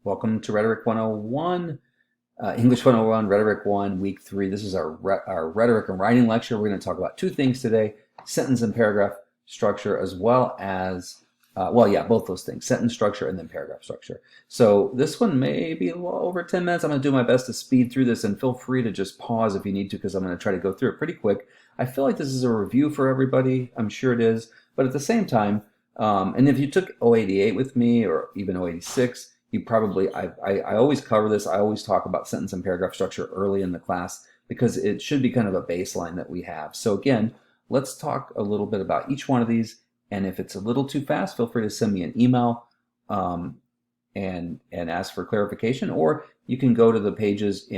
Welcome to Rhetoric 101, English 101, Rhetoric 1, Week 3. This is our rhetoric and writing lecture. We're going to talk about two things today, sentence and paragraph structure, as well as, both those things, sentence structure and then paragraph structure. So this one may be a little over 10 minutes. I'm going to do my best to speed through this, and feel free to just pause if you need to, because I'm going to try to go through it pretty quick. I feel like this is a review for everybody. I'm sure it is. But at the same time, and if you took 088 with me or even 086, you probably, I always cover this. I always talk about sentence and paragraph structure early in the class because it should be kind of a baseline that we have. So again, let's talk a little bit about each one of these. And if it's a little too fast, feel free to send me an email and ask for clarification, or you can go to the pages that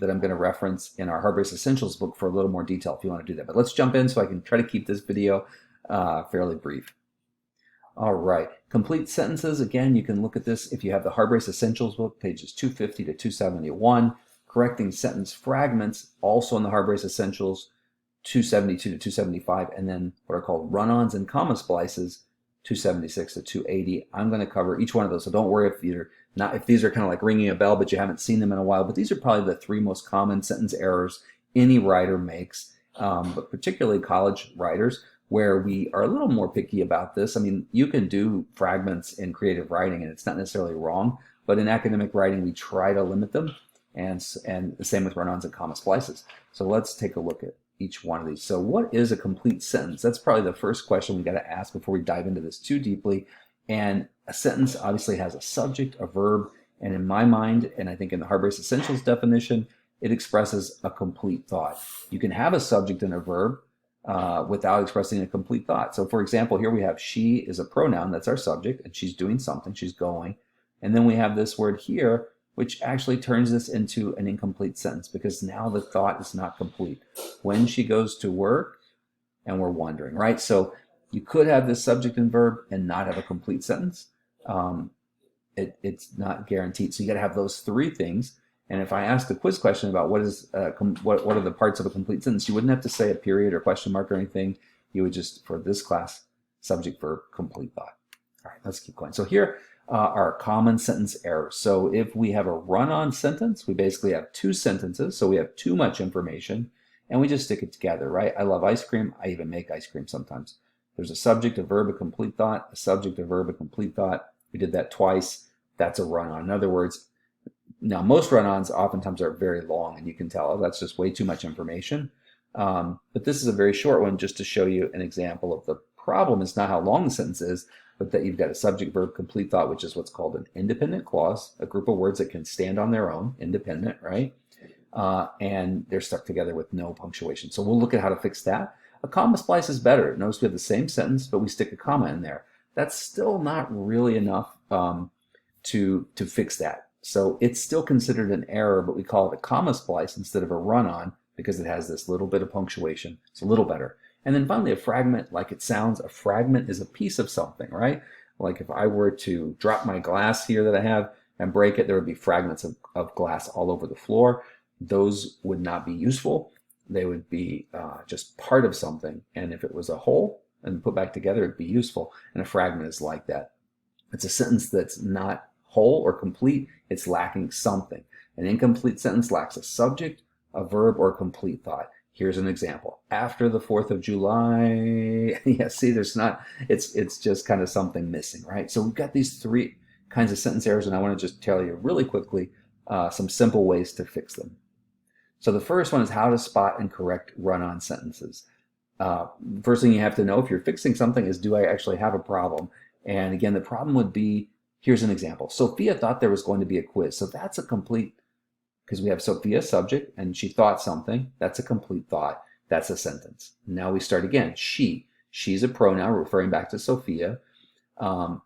I'm going to reference in our Hard-Brace Essentials book for a little more detail if you want to do that. But let's jump in so I can try to keep this video fairly brief. All right, complete sentences. Again, you can look at this if you have the Hard-Brace Essentials book, pages 250 to 271. Correcting sentence fragments, also in the Hard-Brace Essentials, 272 to 275. And then what are called run-ons and comma splices, 276 to 280. I'm going to cover each one of those, so don't worry if these are kind of like ringing a bell, but you haven't seen them in a while. But these are probably the three most common sentence errors any writer makes, but particularly college writers, where we are a little more picky about this. I mean, you can do fragments in creative writing and it's not necessarily wrong, but in academic writing, we try to limit them, and the same with run-ons and comma splices. So let's take a look at each one of these. So what is a complete sentence? That's probably the first question we got to ask before we dive into this too deeply. And a sentence obviously has a subject, a verb, and in my mind, and I think in the Hard-Brace Essentials definition, it expresses a complete thought. You can have a subject and a verb without expressing a complete thought. So for example, here we have she is a pronoun, that's our subject, and she's doing something, she's going. And then we have this word here, which actually turns this into an incomplete sentence because now the thought is not complete. When she goes to work, and we're wondering, right? So you could have this subject and verb and not have a complete sentence. It's not guaranteed. So you got to have those three things. And if I asked a quiz question about what are the parts of a complete sentence, you wouldn't have to say a period or question mark or anything. You would just, for this class, subject, verb, complete thought. All right, let's keep going. So here are common sentence errors. So if we have a run-on sentence, we basically have two sentences. So we have too much information, and we just stick it together, right? I love ice cream. I even make ice cream sometimes. There's a subject, a verb, a complete thought, a subject, a verb, a complete thought. We did that twice. That's a run-on. In other words, now, most run-ons oftentimes are very long, and you can tell, oh, that's just way too much information. But this is a very short one just to show you an example of the problem. It's not how long the sentence is, but that you've got a subject, verb, complete thought, which is what's called an independent clause, a group of words that can stand on their own, independent, right? And they're stuck together with no punctuation. So we'll look at how to fix that. A comma splice is better. Notice we have the same sentence, but we stick a comma in there. That's still not really enough to fix that. So it's still considered an error, but we call it a comma splice instead of a run-on because it has this little bit of punctuation. It's a little better. And then finally, a fragment, like it sounds, a fragment is a piece of something, right? Like if I were to drop my glass here that I have and break it, there would be fragments of glass all over the floor. Those would not be useful. They would be just part of something. And if it was a whole and put back together, it'd be useful. And a fragment is like that. It's a sentence that's not whole or complete. It's lacking something. An incomplete sentence lacks a subject, a verb, or a complete thought. Here's an example. After the 4th of July, yeah, see, it's just kind of something missing, right? So we've got these three kinds of sentence errors, and I want to just tell you really quickly some simple ways to fix them. So the first one is how to spot and correct run-on sentences. First thing you have to know if you're fixing something is, do I actually have a problem? And again, the problem would be, here's an example. Sophia thought there was going to be a quiz. So that's a complete, because we have Sophia subject and she thought something. That's a complete thought. That's a sentence. Now we start again. She's a pronoun referring back to Sophia. But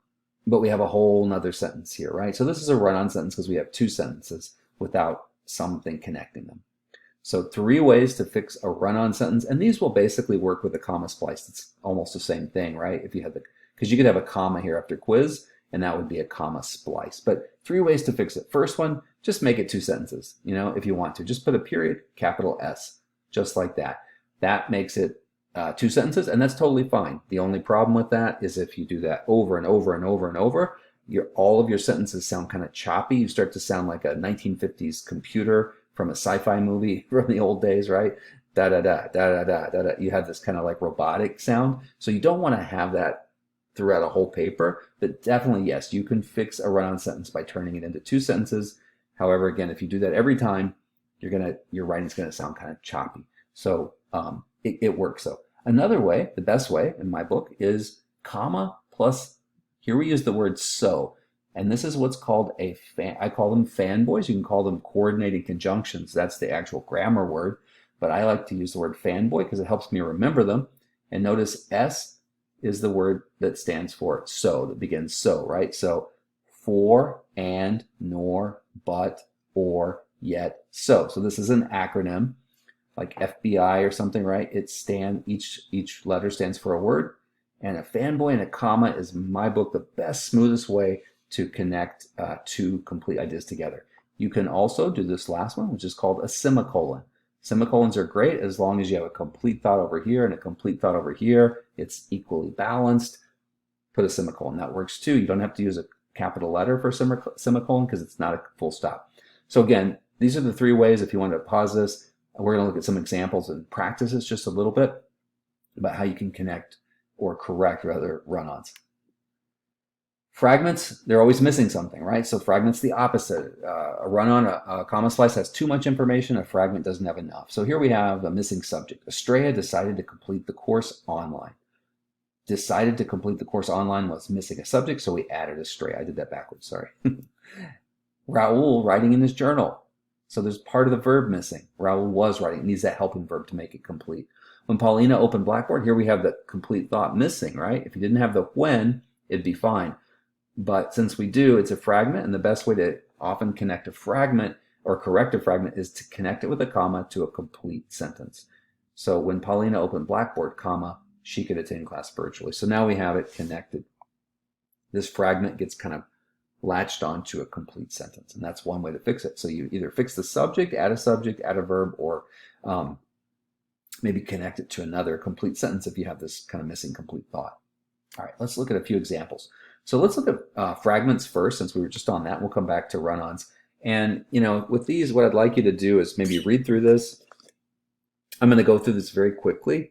we have a whole nother sentence here, right? So this is a run-on sentence because we have two sentences without something connecting them. So three ways to fix a run-on sentence. And these will basically work with a comma splice. It's almost the same thing, right? If you had because you could have a comma here after quiz, and that would be a comma splice. But three ways to fix it. First one, just make it two sentences, if you want to. Just put a period, capital S, just like that. That makes it two sentences, and that's totally fine. The only problem with that is if you do that over and over and over and over, all of your sentences sound kind of choppy. You start to sound like a 1950s computer from a sci-fi movie from the old days, right? Da da da da da da da da. You have this kind of like robotic sound. So you don't want to have that throughout a whole paper, but definitely, yes, you can fix a run-on sentence by turning it into 2 sentences. However, again, if you do that every time, your writing's gonna sound kind of choppy. So it works though. Another way, the best way in my book, is comma plus, here we use the word so, and this is what's called I call them fanboys. You can call them coordinating conjunctions. That's the actual grammar word, but I like to use the word fanboy because it helps me remember them. And notice S is the word that stands for so, that begins so, right? So for, and, nor, but, or, yet, so. So this is an acronym like FBI or something, right? Each letter stands for a word, and a fanboy and a comma is, in my book, the best, smoothest way to connect 2 complete ideas together. You can also do this last one, which is called a semicolon. Semicolons are great as long as you have a complete thought over here and a complete thought over here. It's equally balanced. Put a semicolon. That works too. You don't have to use a capital letter for semicolon because it's not a full stop. So again, these are the 3 ways. If you want to pause this, we're going to look at some examples and practices just a little bit about how you can connect, or correct rather, run-ons. Fragments, they're always missing something, right? So fragments, the opposite. A run-on, a comma slice has too much information. A fragment doesn't have enough. So here we have a missing subject. Estrella decided to complete the course online. Decided to complete the course online was missing a subject, so we added Estrella. I did that backwards, sorry. Raul writing in his journal. So there's part of the verb missing. Raul was writing. It needs that helping verb to make it complete. When Paulina opened Blackboard, here we have the complete thought missing, right? If you didn't have the when, it'd be fine. But since we do, it's a fragment, and the best way to often connect a fragment or correct a fragment is to connect it with a comma to a complete sentence. So when Paulina opened Blackboard, comma, she could attend class virtually. So now we have it connected. This fragment gets kind of latched onto a complete sentence, and that's one way to fix it. So you either fix the subject, add a verb, or maybe connect it to another complete sentence if you have this kind of missing complete thought. All right, let's look at a few examples. So let's look at fragments first, since we were just on that. We'll come back to run-ons. And with these, what I'd like you to do is maybe read through this. I'm going to go through this very quickly.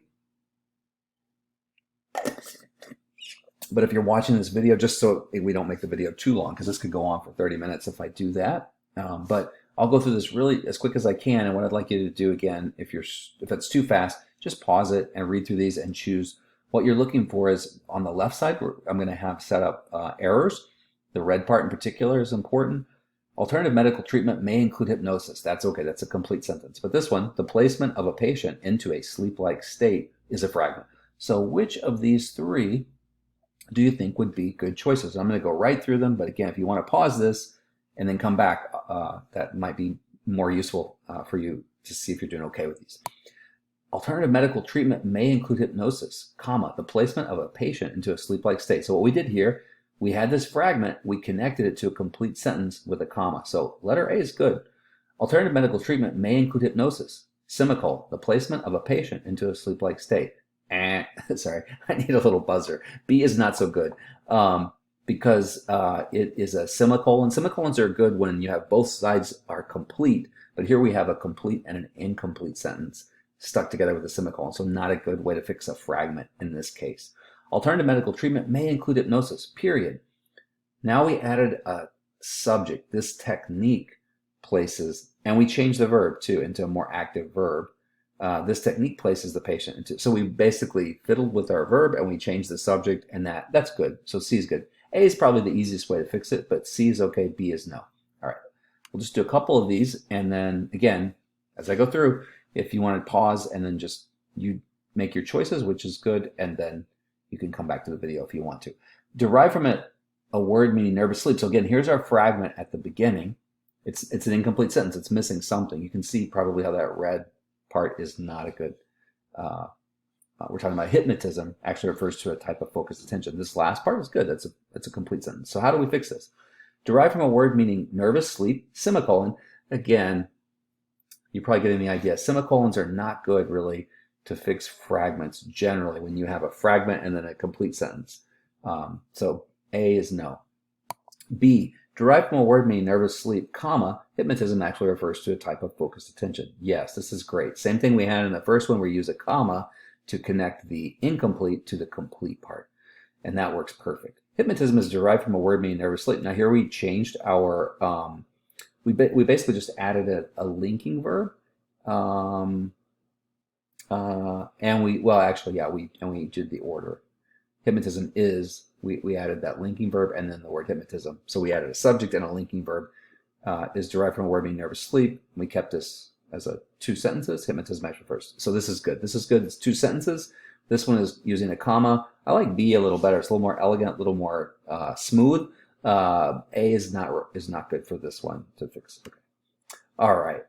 But if you're watching this video, just so we don't make the video too long, because this could go on for 30 minutes if I do that. But I'll go through this really as quick as I can. And what I'd like you to do, again, if it's too fast, just pause it and read through these and choose. What you're looking for is on the left side, I'm going to have set up errors. The red part in particular is important. Alternative medical treatment may include hypnosis. That's okay. That's a complete sentence. But this one, the placement of a patient into a sleep-like state, is a fragment. So which of these 3 do you think would be good choices? I'm going to go right through them, but again, if you want to pause this and then come back, that might be more useful for you to see if you're doing okay with these. Alternative medical treatment may include hypnosis, comma, the placement of a patient into a sleep-like state. So what we did here, we had this fragment, we connected it to a complete sentence with a comma. So letter A is good. Alternative medical treatment may include hypnosis, semicolon, the placement of a patient into a sleep-like state. Sorry, I need a little buzzer. B is not so good because it is a semicolon. Semicolons are good when you have both sides are complete, but here we have a complete and an incomplete sentence stuck together with a semicolon, so not a good way to fix a fragment in this case. Alternative medical treatment may include hypnosis, period. Now we added a subject. This technique places, and we changed the verb too into a more active verb. This technique places the patient into, so we basically fiddled with our verb and we changed the subject, and that's good. So C is good. A is probably the easiest way to fix it, but C is okay, B is no. All right, we'll just do a couple of these, and then again, as I go through, if you want to pause and then just you make your choices, which is good, and then you can come back to the video if you want to. Derive from it a word meaning nervous sleep. So again, here's our fragment at the beginning. It's an incomplete sentence. It's missing something. You can see probably how that red part is not a good, we're talking about hypnotism, actually refers to a type of focused attention. This last part is good. That's a complete sentence. So how do we fix this? Derive from a word meaning nervous sleep, semicolon. Again, you're probably getting the idea. Semicolons are not good really to fix fragments generally when you have a fragment and then a complete sentence. So A is no. B, derived from a word meaning nervous sleep, comma, hypnotism actually refers to a type of focused attention. Yes, this is great. Same thing we had in the first one where we use a comma to connect the incomplete to the complete part. And that works perfect. Hypnotism is derived from a word meaning nervous sleep. Now here we changed our, we basically just added a linking verb. And we did the order. Hypnotism is, we added that linking verb and then the word hypnotism. So we added a subject and a linking verb. Is derived from a word meaning nervous sleep. We kept this as a 2 sentences. Hypnotism actually first. So this is good. This is good. It's 2 sentences. This one is using a comma. I like B a little better. It's a little more elegant, a little more smooth. A is not good for this one to fix. Okay. All right.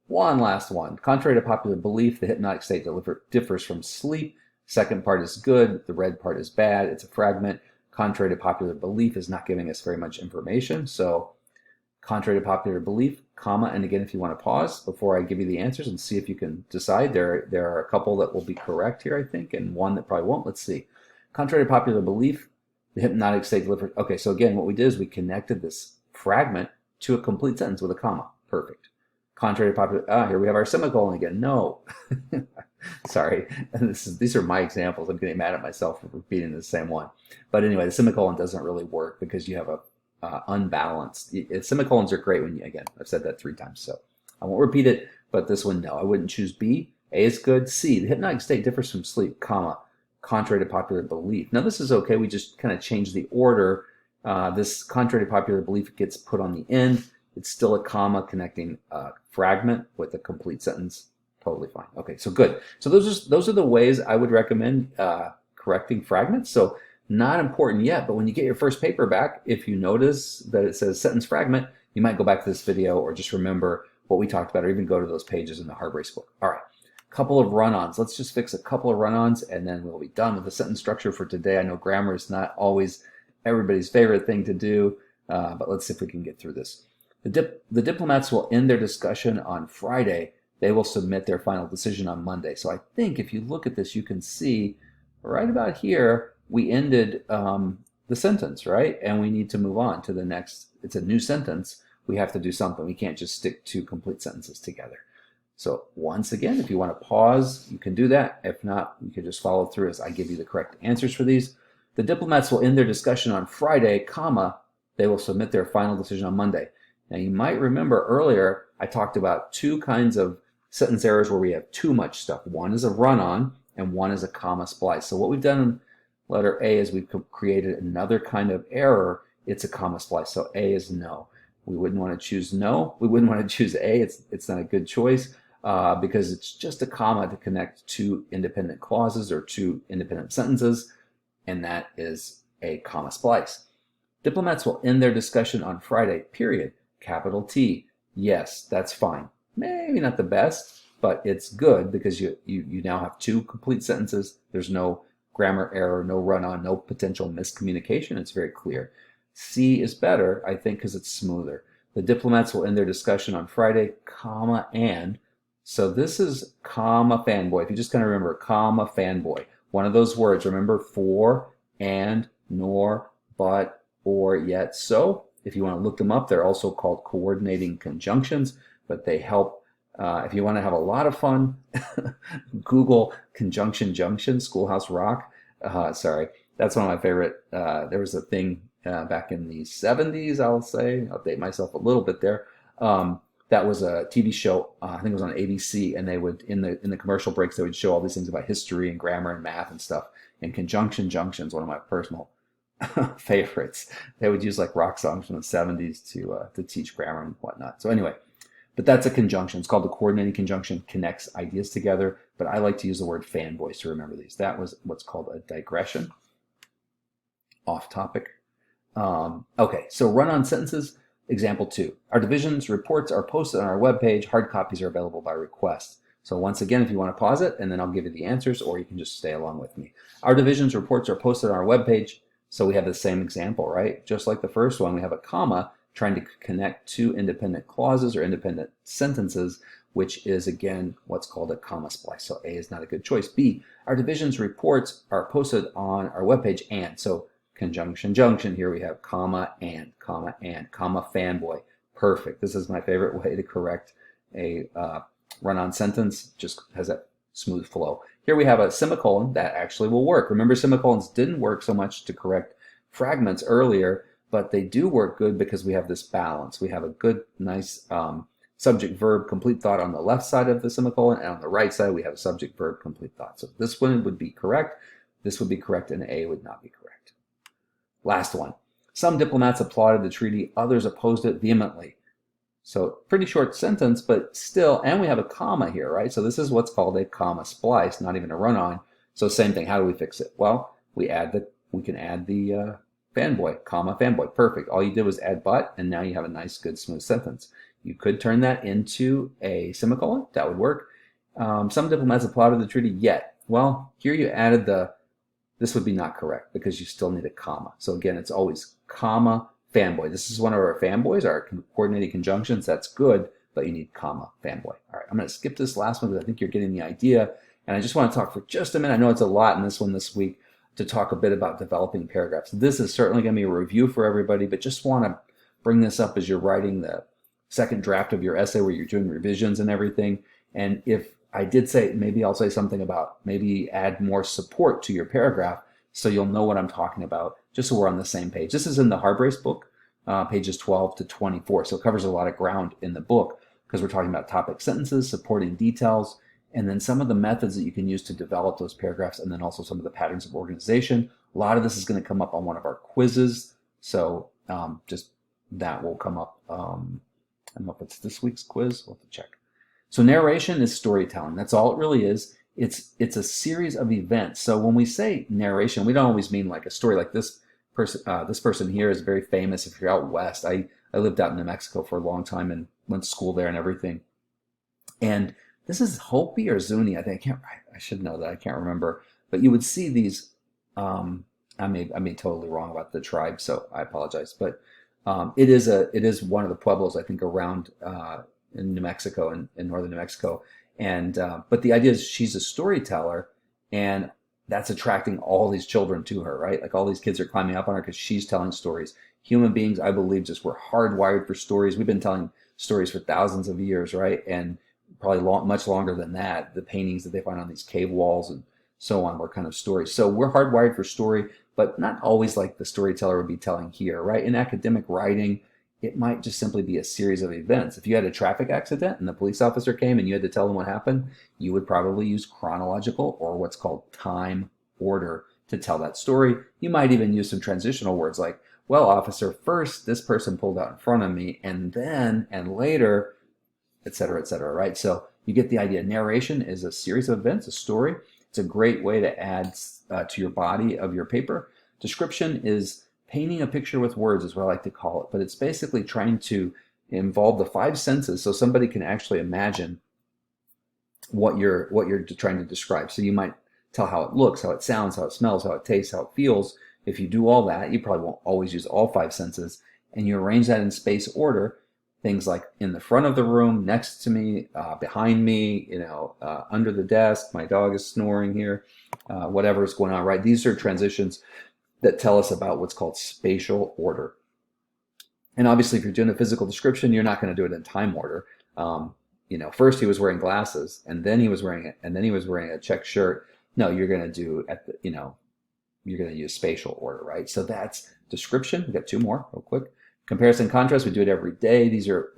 One last one. Contrary to popular belief, the hypnotic state differs from sleep. Second part is good. The red part is bad. It's a fragment. Contrary to popular belief is not giving us very much information. So contrary to popular belief, comma, and again, if you want to pause before I give you the answers and see if you can decide, there are a couple that will be correct here, I think, and one that probably won't. Let's see. Contrary to popular belief, the hypnotic state delivers. Okay, so again, what we did is we connected this fragment to a complete sentence with a comma. Perfect. Contrary to popular, here we have our semicolon again. No. Sorry, these are my examples. I'm getting mad at myself for repeating the same one. But anyway, the semicolon doesn't really work because you have a unbalanced. Semicolons are great when you, again, I've said that 3 times, so I won't repeat it, but this one, no, I wouldn't choose B. A is good. C, the hypnotic state differs from sleep, comma, contrary to popular belief. Now this is okay. We just kind of changed the order. This contrary to popular belief gets put on the end. It's still a comma connecting a fragment with a complete sentence. Totally fine. Okay, so good. So those are the ways I would recommend correcting fragments. So not important yet, but when you get your first paper back, if you notice that it says sentence fragment, you might go back to this video or just remember what we talked about or even go to those pages in the Hard Race book. All right, couple of run-ons. Let's just fix a couple of run-ons and then we'll be done with the sentence structure for today. I know grammar is not always everybody's favorite thing to do, but let's see if we can get through this. The diplomats will end their discussion on Friday. They will submit their final decision on Monday. So I think if you look at this, you can see right about here, we ended the sentence, right? And we need to move on to the next. It's a new sentence. We have to do something. We can't just stick 2 complete sentences together. So once again, if you want to pause, you can do that. If not, you can just follow through as I give you the correct answers for these. The diplomats will end their discussion on Friday, comma, they will submit their final decision on Monday. Now you might remember earlier, I talked about 2 kinds of sentence errors where we have too much stuff. One is a run-on and one is a comma splice. So what we've done in letter A is we've created another kind of error. It's a comma splice. So A is no. We wouldn't want to choose no. We wouldn't want to choose A. It's not a good choice because it's just a comma to connect 2 independent clauses or 2 independent sentences, and that is a comma splice. Diplomats will end their discussion on Friday, period. Capital T. Yes, that's fine. Maybe not the best, but it's good because you now have 2 complete sentences. There's no grammar error, no run-on, no potential miscommunication. It's very clear. C is better, I think, because it's smoother. The diplomats will end their discussion on Friday, comma, and. So this is comma fanboy. If you just kind of remember, comma fanboy. One of those words, remember, for, and, nor, but, or, yet, so. If you want to look them up, they're also called coordinating conjunctions, but they help. If you want to have a lot of fun, Google conjunction junction, Schoolhouse Rock. Sorry, that's one of my favorite. There was a thing back in the 70s, I'll say. I'll date myself a little bit there. That was a TV show. I think it was on ABC, and they would in the commercial breaks they would show all these things about history and grammar and math and stuff. And conjunction junctions, one of my personal favorites. They would use like rock songs from the 70s to teach grammar and whatnot. So anyway, but that's a conjunction. It's called the coordinating conjunction, connects ideas together. But I like to use the word fanboys to remember these. That was what's called a digression. Off topic. Okay, so run-on sentences. Example 2. Our division's reports are posted on our webpage. Hard copies are available by request. So once again, if you want to pause it, and then I'll give you the answers, or you can just stay along with me. Our division's reports are posted on our webpage. So we have the same example, right? Just like the first one, we have a comma trying to connect 2 independent clauses or independent sentences, which is, again, what's called a comma splice. So A is not a good choice. B, our division's reports are posted on our webpage, and. So conjunction, junction. Here we have comma, and, comma, fanboy. Perfect. This is my favorite way to correct a run-on sentence. Just has that smooth flow. Here we have a semicolon that actually will work. Remember, semicolons didn't work so much to correct fragments earlier, but they do work good because we have this balance. We have a good, nice subject verb complete thought on the left side of the semicolon, and on the right side we have a subject verb complete thought. So this one would be correct, this would be correct, and A would not be correct. Last one. Some diplomats applauded the treaty, others opposed it vehemently. So pretty short sentence, but still, and we have a comma here, right? So this is what's called a comma splice, not even a run-on. So same thing, how do we fix it? Well, we can add the fanboy, comma, fanboy. Perfect. All you did was add but, and now you have a nice, good, smooth sentence. You could turn that into a semicolon. That would work. Some diplomats applauded the treaty yet. Well, here you added this would be not correct because you still need a comma. So again, it's always comma, fanboy. This is one of our fanboys, our coordinating conjunctions. That's good, but you need comma, fanboy. All right, I'm going to skip this last one because I think you're getting the idea. And I just want to talk for just a minute. I know it's a lot in this one this week to talk a bit about developing paragraphs. This is certainly going to be a review for everybody, but just want to bring this up as you're writing the second draft of your essay where you're doing revisions and everything. And if I did say, maybe I'll say something about maybe add more support to your paragraph so you'll know what I'm talking about, just so we're on the same page. This is in the Harbrace book, pages 12 to 24. So it covers a lot of ground in the book because we're talking about topic sentences, supporting details, and then some of the methods that you can use to develop those paragraphs, and then also some of the patterns of organization. A lot of this is going to come up on one of our quizzes. So just that will come up. I don't know if it's this week's quiz. We'll have to check. So narration is storytelling. That's all it really is. It's a series of events. So when we say narration, we don't always mean like a story like this person. This person here is very famous. If you're out west, I lived out in New Mexico for a long time and went to school there and everything. And this is Hopi or Zuni. I think I should know that. I can't remember. But you would see these. I may be totally wrong about the tribe, so I apologize. But it is one of the pueblos, I think, around in New Mexico, in northern New Mexico. And but the idea is she's a storyteller, and that's attracting all these children to her, right? Like all these kids are climbing up on her because she's telling stories. Human beings, I believe, just were hardwired for stories. We've been telling stories for thousands of years, right? And probably much longer than that. The paintings that they find on these cave walls and so on were kind of stories. So we're hardwired for story, but not always like the storyteller would be telling here, right? In academic writing, it might just simply be a series of events. If you had a traffic accident and the police officer came and you had to tell them what happened, you would probably use chronological or what's called time order to tell that story. You might even use some transitional words like, well, officer, first this person pulled out in front of me, and then and later, etc., right? So you get the idea. Narration is a series of events, a story. It's a great way to add to your body of your paper. Description is painting a picture with words, is what I like to call it, but it's basically trying to involve the five senses so somebody can actually imagine what you're trying to describe. So you might tell how it looks, how it sounds, how it smells, how it tastes, how it feels. If you do all that, you probably won't always use all five senses, and you arrange that in space order. Things like in the front of the room, next to me, behind me, under the desk, my dog is snoring here, whatever is going on, right? These are transitions that tell us about what's called spatial order. And obviously, if you're doing a physical description, you're not going to do it in time order. First he was wearing glasses, and then he was wearing a check shirt. No, you're going to do you're going to use spatial order, right? So that's description. We've got two more real quick. Comparison contrast, we do it every day. These are,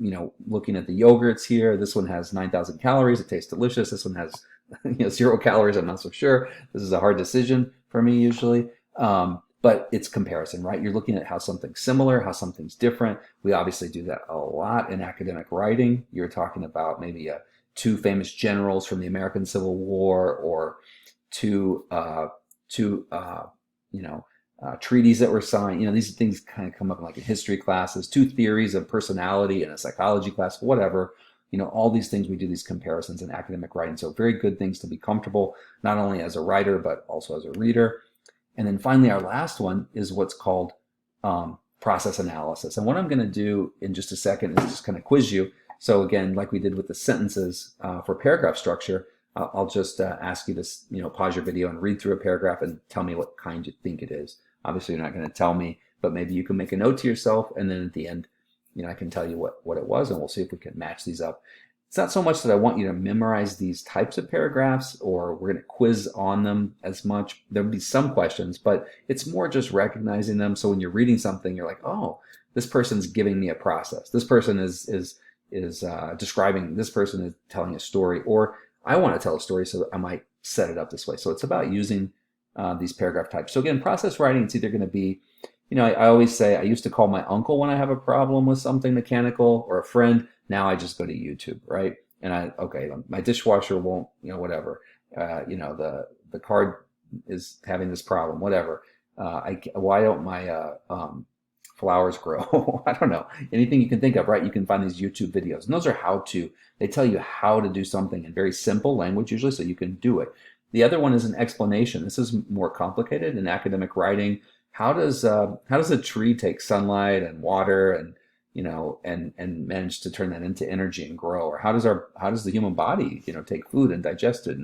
looking at the yogurts here. This one has 9,000 calories. It tastes delicious. This one has, 0 calories. I'm not so sure. This is a hard decision for me usually. But it's comparison, right? You're looking at how something's similar, how something's different. We obviously do that a lot in academic writing. You're talking about maybe two famous generals from the American Civil War, or two treaties that were signed. These things kind of come up like in history classes, two theories of personality in a psychology class, whatever. All these things, we do these comparisons in academic writing. So very good things to be comfortable, not only as a writer, but also as a reader. And then finally, our last one is what's called process analysis. And what I'm going to do in just a second is just kind of quiz you. So again, like we did with the sentences for paragraph structure, I'll just ask you to pause your video and read through a paragraph and tell me what kind you think it is. Obviously, you're not going to tell me, but maybe you can make a note to yourself, and then at the end, I can tell you what it was, and we'll see if we can match these up. It's not so much that I want you to memorize these types of paragraphs, or we're going to quiz on them as much. There'll be some questions, but it's more just recognizing them. So when you're reading something, you're like, oh, this person's giving me a process. This person is describing. This person is telling a story, or I want to tell a story, so I might set it up this way. So it's about using these paragraph types. So again, process writing, it's either going to be, I always say I used to call my uncle when I have a problem with something mechanical, or a friend. Now I just go to YouTube, right? And my dishwasher won't, whatever. The card is having this problem, whatever. Why don't my flowers grow? I don't know. Anything you can think of, right? You can find these YouTube videos, and those are how to. They tell you how to do something in very simple language usually, so you can do it. The other one is an explanation. This is more complicated in academic writing. How does a tree take sunlight and water and manage to turn that into energy and grow? Or how does the human body take food and digest it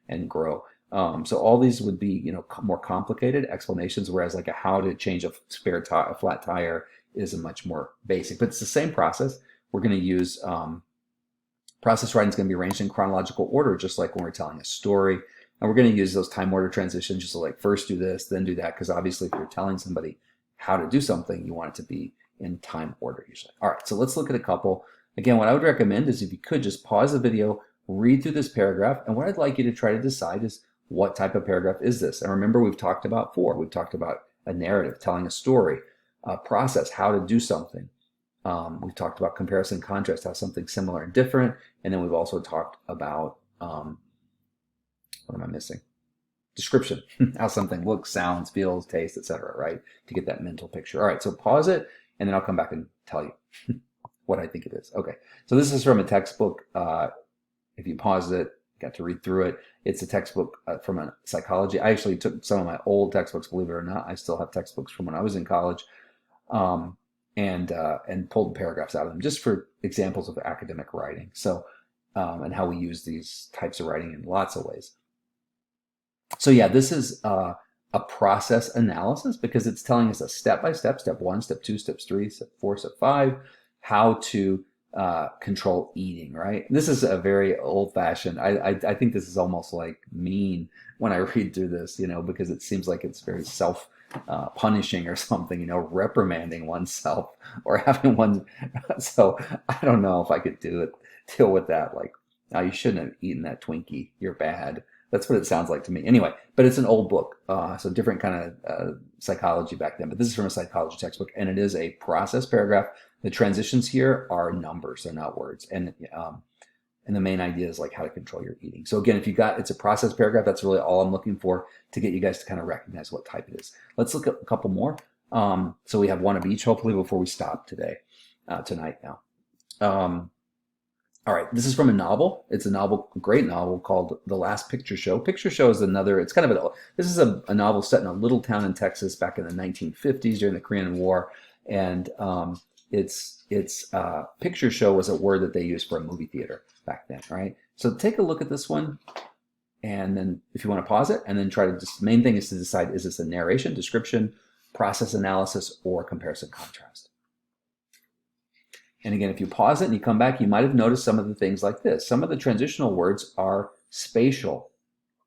and grow? So all these would be more complicated explanations, whereas like a how to change a flat tire is a much more basic. But it's the same process. We're going to use process writing is going to be arranged in chronological order, just like when we're telling a story. And we're going to use those time order transitions, just like first do this, then do that, because obviously if you're telling somebody how to do something, you want it to be in time order usually. All right, so let's look at a couple. Again, what I would recommend is if you could just pause the video, read through this paragraph, and what I'd like you to try to decide is what type of paragraph is this? And remember, we've talked about four. We've talked about a narrative, telling a story, a process, how to do something. We've talked about comparison, contrast, how something similar and different, and then we've also talked about what am I missing? Description, how something looks, sounds, feels, tastes, etc., right? To get that mental picture. All right, so pause it, and then I'll come back and tell you what I think it is. Okay, so this is from a textbook. If you pause it, got to read through it. It's a textbook from a psychology. I actually took some of my old textbooks, believe it or not. I still have textbooks from when I was in college, and pulled paragraphs out of them just for examples of academic writing. So, and how we use these types of writing in lots of ways. So yeah, this is a process analysis because it's telling us a step-by-step, step 1, step 2, step 3, step 4, step 5, how to control eating, right? This is a very old-fashioned, I think this is almost like mean when I read through this, because it seems like it's very punishing or something, reprimanding oneself or having one. So I don't know if I could deal with that. Like, oh, you shouldn't have eaten that Twinkie. You're bad. That's what it sounds like to me. Anyway, but it's an old book, so different kind of psychology back then. But this is from a psychology textbook, and it is a process paragraph. The transitions here are numbers; they're not words. And the main idea is like how to control your eating. So again, it's a process paragraph. That's really all I'm looking for to get you guys to kind of recognize what type it is. Let's look at a couple more. So we have one of each, hopefully, before we stop tonight now. All right, this is from a novel. It's a great novel called The Last Picture Show. Picture Show is this is a novel set in a little town in Texas back in the 1950s during the Korean War. And picture show was a word that they used for a movie theater back then, right? So take a look at this one. And then if you want to pause it and then main thing is to decide, is this a narration, description, process analysis, or comparison contrast? And again, if you pause it and you come back, you might have noticed some of the things like this. Some of the transitional words are spatial.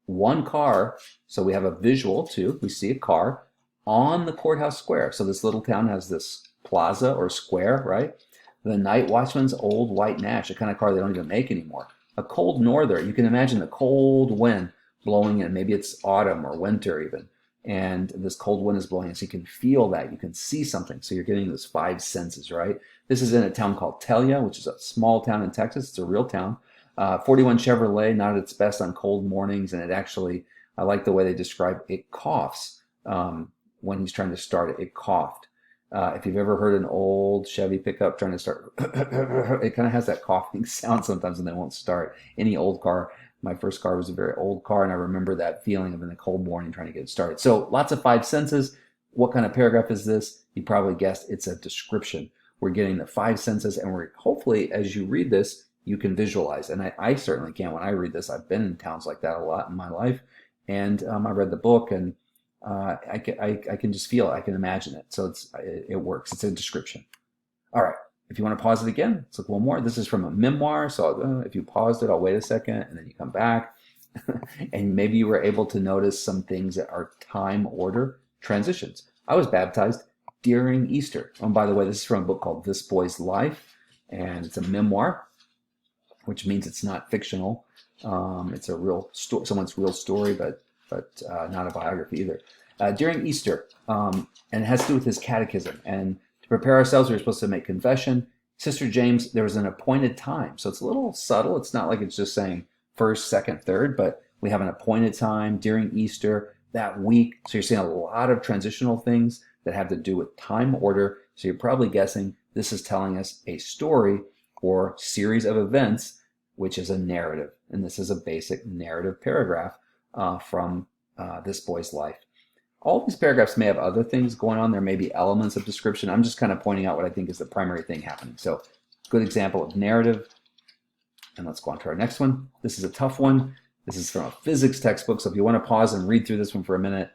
One car, so we have a visual too. We see a car on the courthouse square. So this little town has this plaza or square, right? The night watchman's old white Nash, a kind of car they don't even make anymore. A cold norther, you can imagine the cold wind blowing in. Maybe it's autumn or winter even. And this cold wind is blowing in, so you can feel that. You can see something. So you're getting those 5 senses, right? This is in a town called Telia, which is a small town in Texas. It's a real town. 41 Chevrolet, not at its best on cold mornings. And I like the way they describe it coughs. When he's trying to start it, it coughed. If you've ever heard an old Chevy pickup trying to start, it kind of has that coughing sound sometimes and they won't start. Any old car. My first car was a very old car, and I remember that feeling of in the cold morning trying to get it started. So lots of 5 senses. What kind of paragraph is this? You probably guessed it's a description. We're getting the 5 senses, and we're hopefully, as you read this, you can visualize. And I certainly can when I read this. I've been in towns like that a lot in my life, and I read the book, and I can just feel it. I can imagine it. So it works. It's a description. All right. If you want to pause it again, let's look one more. This is from a memoir. So if you paused it, I'll wait a second and then you come back. And maybe you were able to notice some things that are time order transitions. I was baptized during Easter. Oh, and by the way, this is from a book called This Boy's Life, and it's a memoir, which means it's not fictional. It's a real someone's real story, but not a biography either. During Easter, and it has to do with his catechism. And to prepare ourselves, we were supposed to make confession. Sister James, there was an appointed time, so it's a little subtle. It's not like it's just saying first, second, third, but we have an appointed time during Easter that week. So you're seeing a lot of transitional things that have to do with time order. So you're probably guessing this is telling us a story or series of events, which is a narrative. And this is a basic narrative paragraph from this boy's life. All these paragraphs may have other things going on. There may be elements of description. I'm just kind of pointing out what I think is the primary thing happening. So good example of narrative. And let's go on to our next one. This is a tough one. This is from a physics textbook. So if you want to pause and read through this one for a minute,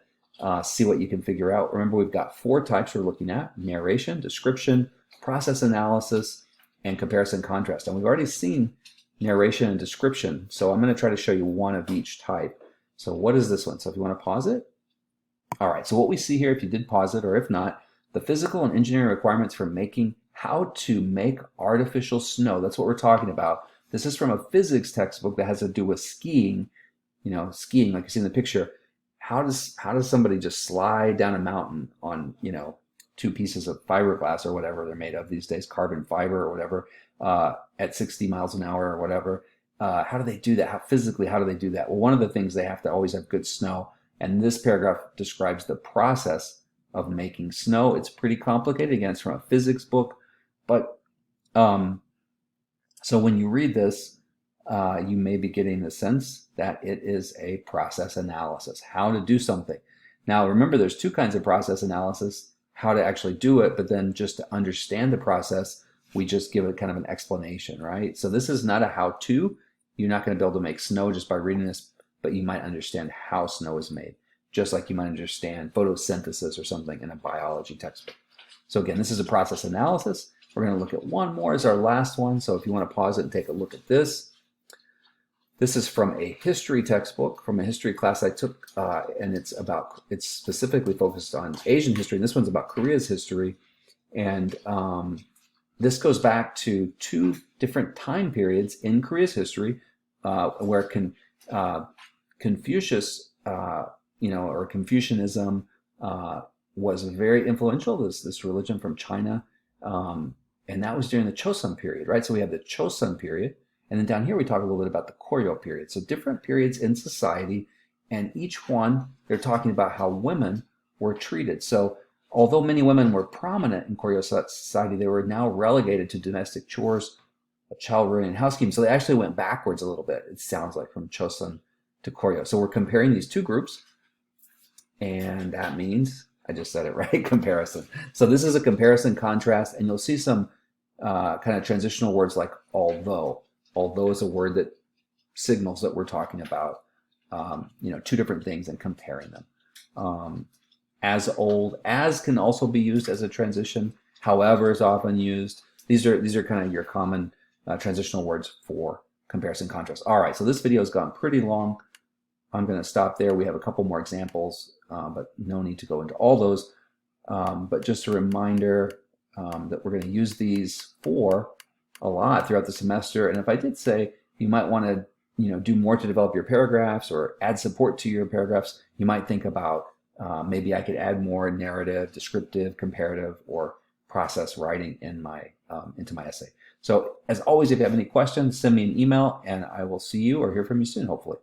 see what you can figure out. Remember, we've got 4 types we're looking at: narration, description, process analysis, and comparison contrast. And we've already seen narration and description. So I'm going to try to show you one of each type. So what is this one? So if you want to pause it. All right. So what we see here, if you did pause it or if not, the physical and engineering requirements for how to make artificial snow. That's what we're talking about. This is from a physics textbook that has to do with skiing. You know, skiing, like you see in the picture. How does somebody just slide down a mountain on, 2 pieces of fiberglass or whatever they're made of these days, carbon fiber or whatever, at 60 miles an hour or whatever? How do they do that? How do they do that? Well, one of the things, they have to always have good snow. And this paragraph describes the process of making snow. It's pretty complicated. Again, it's from a physics book. But so when you read this, you may be getting the sense that it is a process analysis, how to do something. Now, remember, there's 2 kinds of process analysis: how to actually do it, but then just to understand the process, we just give it kind of an explanation, right? So this is not a how-to. You're not going to be able to make snow just by reading this, but you might understand how snow is made, just like you might understand photosynthesis or something in a biology textbook. So again, this is a process analysis. We're going to look at one more as our last one. So if you want to pause it and take a look at this. This is from a history textbook, from a history class I took, and it's specifically focused on Asian history. And this one's about Korea's history. And this goes back to 2 different time periods in Korea's history, where Confucius, or Confucianism was very influential, this religion from China. And that was during the Chosun period, right? So we have the Chosun period. And then down here, we talk a little bit about the Koryo period. So different periods in society, and each one, they're talking about how women were treated. So although many women were prominent in Koryo society, they were now relegated to domestic chores, child rearing, and housekeeping. So they actually went backwards a little bit, it sounds like, from Chosun to Koryo. So we're comparing these 2 groups, and that means, I just said it right, comparison. So this is a comparison contrast, and you'll see some kind of transitional words like although. Although is a word that signals that we're talking about, 2 different things and comparing them. As old, as can also be used as a transition. However is often used. These are kind of your common transitional words for comparison contrast. All right, so this video has gone pretty long. I'm going to stop there. We have a couple more examples, but no need to go into all those. But just a reminder that we're going to use these for a lot throughout the semester. And if I did say you might want to do more to develop your paragraphs or add support to your paragraphs, you might think about maybe I could add more narrative, descriptive, comparative, or process writing in my into my essay. So as always, if you have any questions, send me an email, and I will see you or hear from you soon, hopefully.